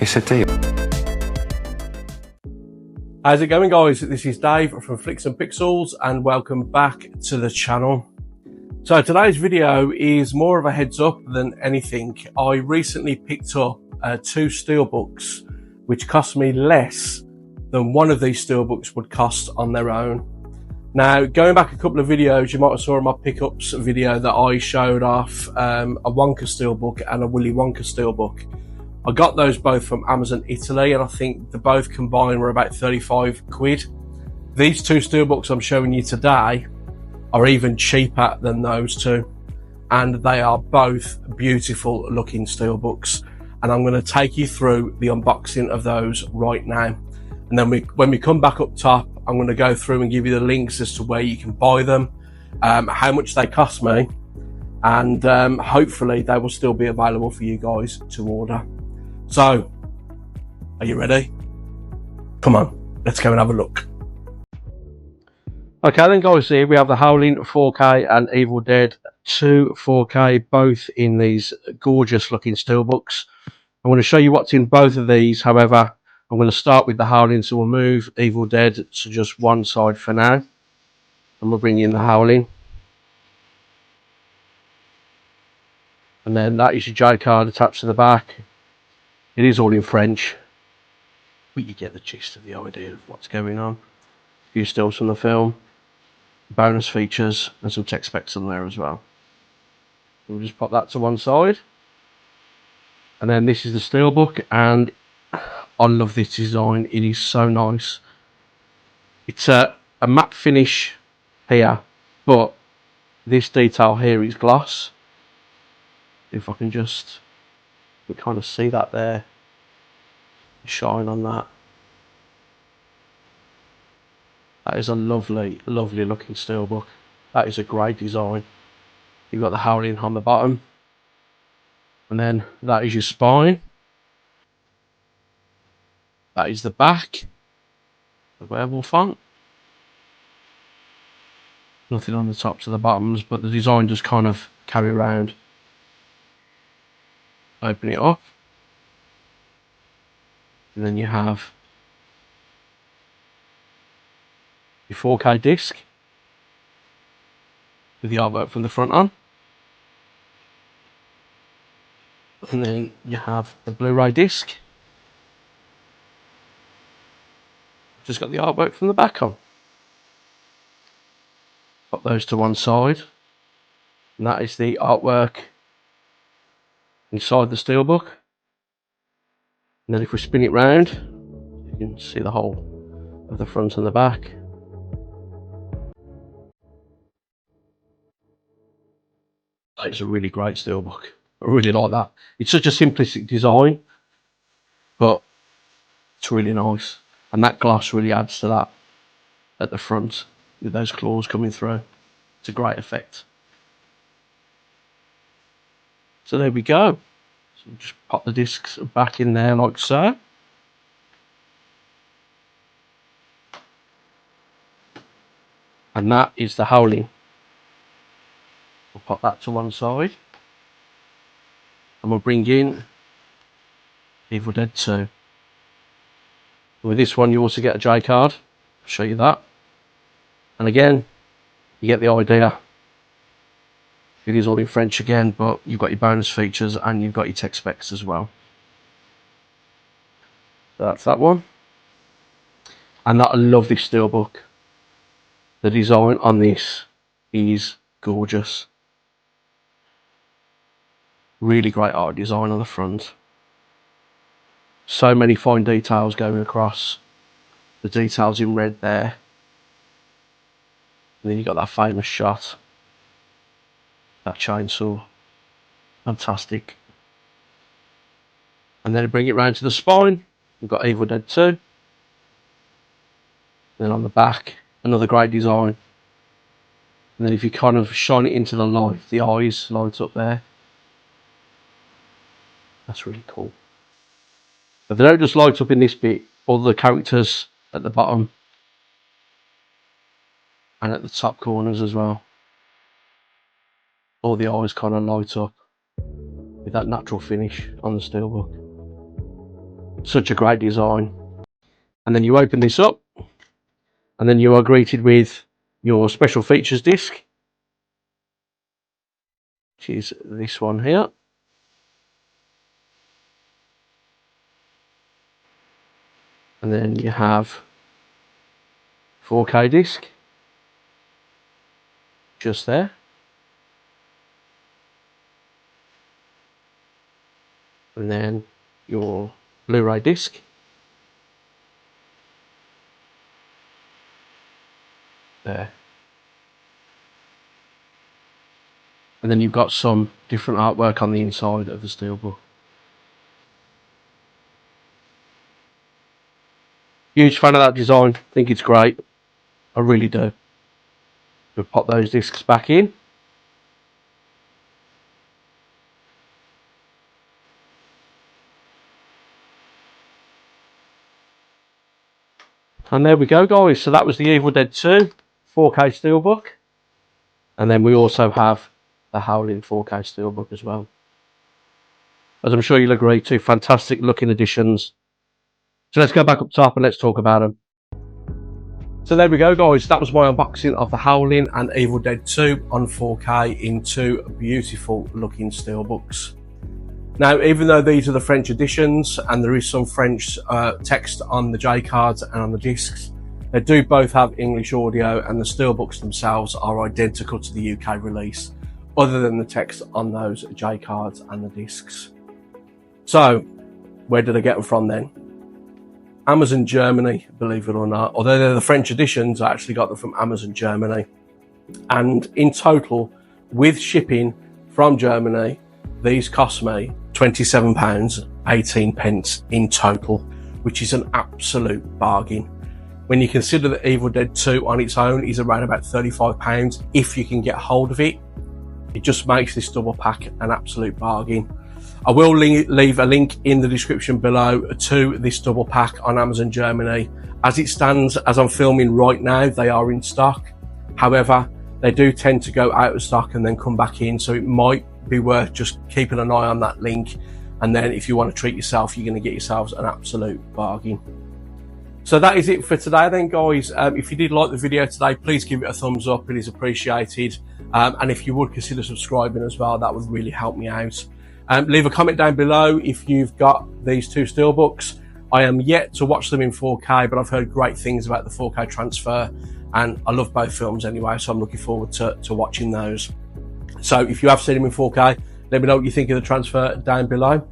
It's a deal. How's it going, guys? This is Dave from Flicks and Pixels and welcome back to the channel. So today's video is more of a heads up than anything. I recently picked up 2 Steelbooks which cost me less than one of these Steelbooks would cost on their own. Now, going back a couple of videos, you might have saw in my pickups video that I showed off a Wonka Steelbook and a Willy Wonka Steelbook. I got those both from Amazon Italy, and I think the both combined were about 35 quid. These 2 Steelbooks I'm showing you today are even cheaper than those 2, and they are both beautiful looking Steelbooks, and I'm going to take you through the unboxing of those right now. And then when we come back up top, I'm going to go through and give you the links as to where you can buy them, how much they cost me, and hopefully they will still be available for you guys to order. So, are you ready? Come on, let's go and have a look. Okay then, guys, here we have the Howling 4K and Evil Dead 2 4K, both in these gorgeous looking Steelbooks. I'm going to show you what's in both of these. However, I'm going to start with the Howling, so we'll move Evil Dead to just one side for now, and we'll bring in the Howling. And then that is your J card attached to the back. It is all in French, but you get the gist of the idea of what's going on. A few stills from the film, bonus features, and some tech specs on there as well. We'll just pop that to one side. And then this is the Steelbook, and I love this design. It is so nice. It's a matte finish here, but this detail here is gloss. If I can just... you kind of see that there, shine on that. That is a lovely, lovely looking Steelbook. That is a great design. You've got the Howling on the bottom, and then that is your spine. That is the back, the werewolf font. Nothing on the tops or the bottoms, but the design just kind of carry around. Open it up, and then you have your 4K disc with the artwork from the front on, and then you have the Blu-ray disc, just got the artwork from the back on. Pop those to one side, and that is the artwork inside the Steelbook. And then if we spin it round, you can see the whole of the front and the back. It's a really great Steelbook. I really like that. It's such a simplistic design, but it's really nice. And that glass really adds to that at the front with those claws coming through. It's a great effect. So there we go. So we'll just pop the discs back in there like so. And that is the Howling. We'll pop that to one side. And we'll bring in Evil Dead 2. With this one you also get a J card. I'll show you that. And again, you get the idea. It is all in French again, but you've got your bonus features and you've got your tech specs as well. So that's that one. And I love this Steelbook. The design on this is gorgeous. Really great art design on the front. So many fine details going across. The details in red there. And then you've got that famous shot. That chainsaw. Fantastic. And then to bring it round to the spine, we've got Evil Dead 2. Then on the back, another great design. And then if you kind of shine it into the light, the eyes light up there. That's really cool. But they don't just light up in this bit, all the characters at the bottom and at the top corners as well. All the eyes kind of light up with that natural finish on the Steelbook. Such a great design. And then you open this up, and then you are greeted with your special features disc, which is this one here. And then you have 4K disc just there. And then your Blu-ray disc. There. And then you've got some different artwork on the inside of the Steelbook. Huge fan of that design, think it's great. I really do. We'll pop those discs back in. And there we go, guys. So that was the Evil Dead 2 4K Steelbook. And then we also have the Howling 4K Steelbook as well. As I'm sure you'll agree, two fantastic looking additions. So let's go back up top and let's talk about them. So there we go, guys. That was my unboxing of the Howling and Evil Dead 2 on 4K in two beautiful looking Steelbooks. Now, even though these are the French editions and there is some French text on the J cards and on the discs, they do both have English audio, and the Steelbooks themselves are identical to the UK release, other than the text on those J cards and the discs. So, where did I get them from then? Amazon Germany, believe it or not. Although they're the French editions, I actually got them from Amazon Germany. And in total, with shipping from Germany, these cost me £27.18 in total, which is an absolute bargain. When you consider that Evil Dead 2 on its own is around about £35 if you can get hold of it, it just makes this double pack an absolute bargain. I will leave a link in the description below to this double pack on Amazon Germany. As it stands, as I'm filming right now, they are in stock. However, they do tend to go out of stock and then come back in, so it might be worth just keeping an eye on that link. And then if you want to treat yourself, you're going to get yourselves an absolute bargain. So that is it for today then, guys. If you did like the video today, please give it a thumbs up. It is appreciated. And if you would consider subscribing as well, that would really help me out. Leave a comment down below if you've got these two Steelbooks. I am yet to watch them in 4K, but I've heard great things about the 4K transfer, and I love both films anyway, so I'm looking forward to watching those. So if you have seen them in 4K, let me know what you think of the transfer down below.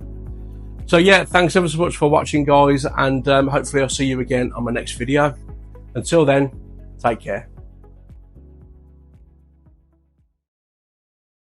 So yeah, thanks ever so much for watching, guys, and hopefully I'll see you again on my next video. Until then, take care.